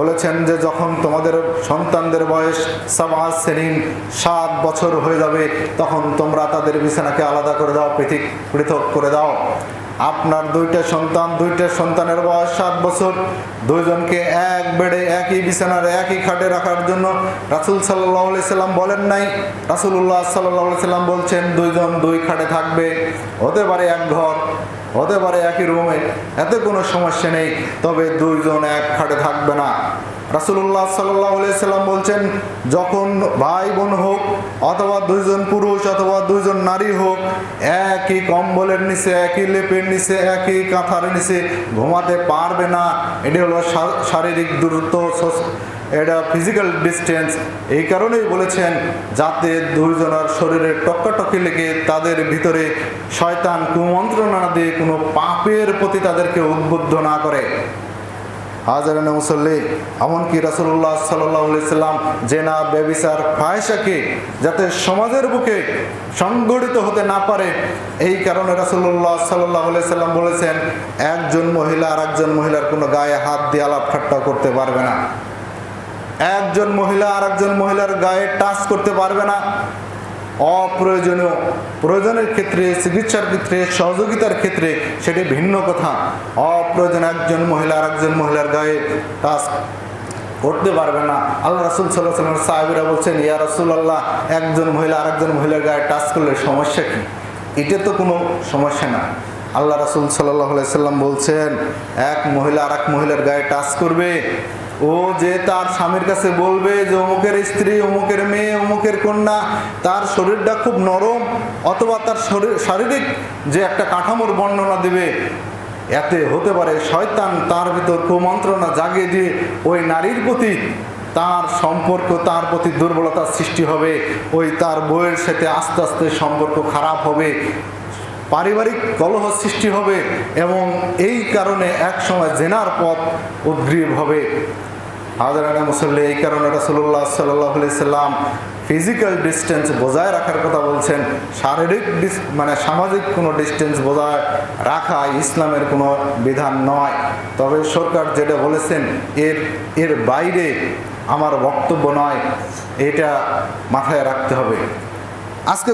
বলেছেন যে যখন তোমাদের সন্তানদের বয়স 7 বছর হয়ে যাবে তখন তোমরা তাদের বিছানাকে আলাদা করে দাও, পৃথক করে দাও। আপনার দুইটা সন্তানের বয়স 7 বছর, দুইজনকে এক বেডে একই বিছানার একই খাটে রাখার জন্য রাসূল সাল্লাল্লাহু আলাইহি সাল্লাম বলেন নাই। রাসূলুল্লাহ সাল্লাল্লাহু আলাইহি সাল্লাম বলছেন দুইজন দুই খাটে থাকবে, হতে পারে এক ঘর, হতে পারে একই রুমে, এতে কোনো সমস্যা নেই, তবে দুইজন এক খাটে থাকবে না। রাসূলুল্লাহ সাল্লাল্লাহু আলাইহি সাল্লাম বলছেন যখন ভাই বোন হোক অথবা দুইজন পুরুষ অথবা দুইজন নারী হোক, একই কম্বলের নিচে, একই লেপের নিচে, একই কাঁথার নিচে ঘুমাতে পারবে না। এটি হলো শারীরিক দূরত্ব, এটা ফিজিক্যাল ডিস্টেন্স। এই কারণেই বলেছেন যাতে দুইজনের শরীরে টক্কাটক্কি লেগে তাদের ভিতরে শয়তান কুমন্ত্রণা দিয়ে কোনো পাপের প্রতি তাদেরকে উদ্বুদ্ধ না করে। হাজারানে মুসল্লি, এমনকি রাসূলুল্লাহ সাল্লাল্লাহু আলাইহি সাল্লাম জেনা, ব্যভিচার, ফাহিশাকে যাতে সমাজের বুকে সংগঠিত হতে না পারে, এই কারণে রাসূলুল্লাহ সাল্লাল্লাহু আলাইহি সাল্লাম বলেছেন একজন মহিলা আর একজন মহিলার কোনো গায়ে হাত দিয়ে আলাপ ঠাট্টা করতে পারবে না, একজন মহিলা আর একজন মহিলার গায়ে টাচ করতে পারবে না। অপ্রয়োজনীয় প্রয়োজনের ক্ষেত্রে, চিকিৎসার ক্ষেত্রে, সহযোগিতার ক্ষেত্রে সেটি ভিন্ন কথা। অপ্রয়োজনে একজন মহিলা আর একজন মহিলার গায়ে টাচ করতে পারবে না। আল্লাহ রাসূল সাল্লাল্লাহু আলাইহি ওয়াসাল্লাম সাহাবীরা বলছেন ইয়া রাসূলুল্লাহ, একজন মহিলা আর একজন মহিলার গায়ে টাচ করলে সমস্যা কি? এটা তো কোনো সমস্যা না। আল্লাহ রাসূল সাল্লাল্লাহু আলাইহি ওয়াসাল্লাম বলছেন এক মহিলা আর এক মহিলার গায়ে টাচ করবে, ও যে তার স্বামীর কাছে বলবে যে অমুকের স্ত্রী, অমুকের মেয়ে, অমুকের কন্যা, তার শরীরটা খুব নরম, অথবা তার শারীরিক যে একটা কাঠামোর বর্ণনা দেবে, এতে হতে পারে শয়তান তার ভিতর কুমন্ত্রণা জাগিয়ে দিয়ে ওই নারীর প্রতি তার সম্পর্ক, তার প্রতি দুর্বলতার সৃষ্টি হবে, ওই তার বউয়ের সাথে আস্তে আস্তে সম্পর্ক খারাপ হবে, পারিবারিক কলহ সৃষ্টি হবে, এবং এই কারণে এক সময় জেনার পথ উদ্গ্রীব হবে। হাজারানে মুসল্লি, এই কারণে রাসূলুল্লাহ সাল্লাল্লাহু আলাইহি সাল্লাম ফিজিক্যাল ডিস্টেন্স বজায় রাখার কথা বলছেন। শারীরিক সামাজিক কোনো ডিস্টেন্স বজায় রাখা ইসলামের কোনো বিধান নয়। তবে সরকার যেটা বলেছেন এর বাইরে আমার বক্তব্য নয়, এটা মাথায় রাখতে হবে। আজকে